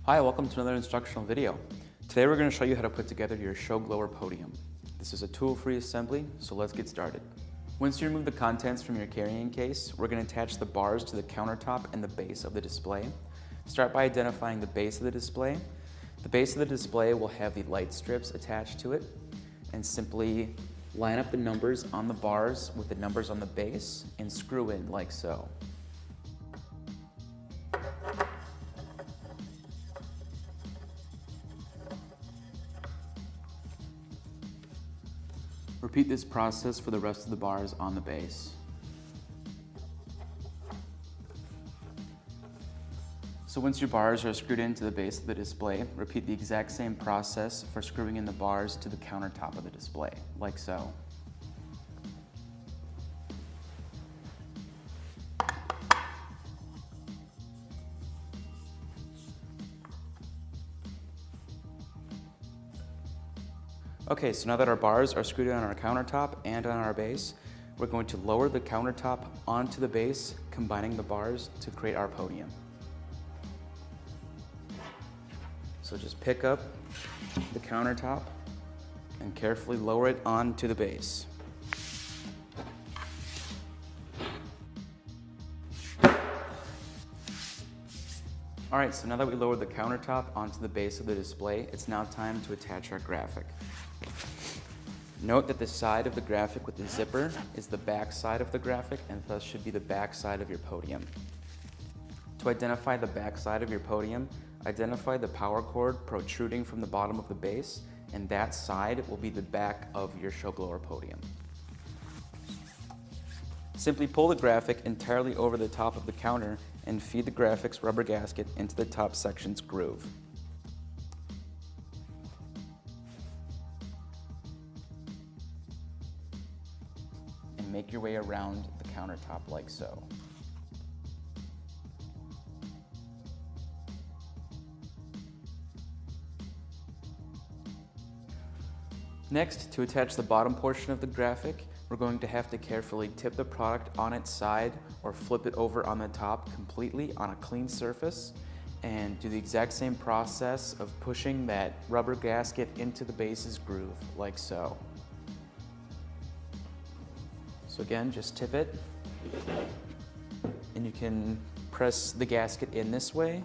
Hi, welcome to another instructional video. Today we're going to show you how to put together your show glower podium. This is a tool-free assembly, so let's get started. Once you remove the contents from your carrying case, we're going to attach the bars to the countertop and the base of the display. Start by identifying the base of the display. The base of the display will have the light strips attached to it, and simply line up the numbers on the bars with the numbers on the base and screw in like so. Repeat this process for the rest of the bars on the base. So once your bars are screwed into the base of the display, repeat the exact same process for screwing in the bars to the countertop of the display, like so. Okay, so now that our bars are screwed in on our countertop and on our base, we're going to lower the countertop onto the base, combining the bars to create our podium. So just pick up the countertop and carefully lower it onto the base. All right, so now that we lowered the countertop onto the base of the display, it's now time to attach our graphic. Note that the side of the graphic with the zipper is the back side of the graphic and thus should be the back side of your podium. To identify the back side of your podium, identify the power cord protruding from the bottom of the base, and that side will be the back of your show glower podium. Simply pull the graphic entirely over the top of the counter and feed the graphic's rubber gasket into the top section's groove. And make your way around the countertop like so. Next, to attach the bottom portion of the graphic, we're going to have to carefully tip the product on its side or flip it over on the top completely on a clean surface and do the exact same process of pushing that rubber gasket into the base's groove, like so. So again, just tip it, and you can press the gasket in this way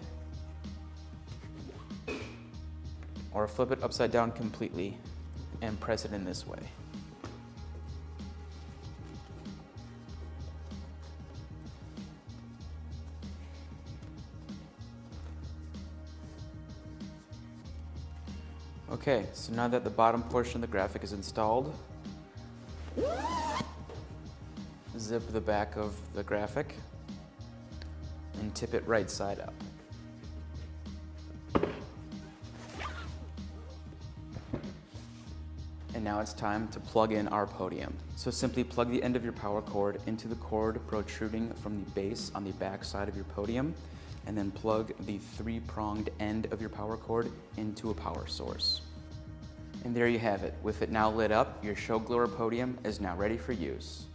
or flip it upside down completely and press it in this way. Okay, so now that the bottom portion of the graphic is installed, zip the back of the graphic and tip it right side up. And now it's time to plug in our podium. So simply plug the end of your power cord into the cord protruding from the base on the back side of your podium, and then plug the three-pronged end of your power cord into a power source. And there you have it. With it now lit up, your show glower podium is now ready for use.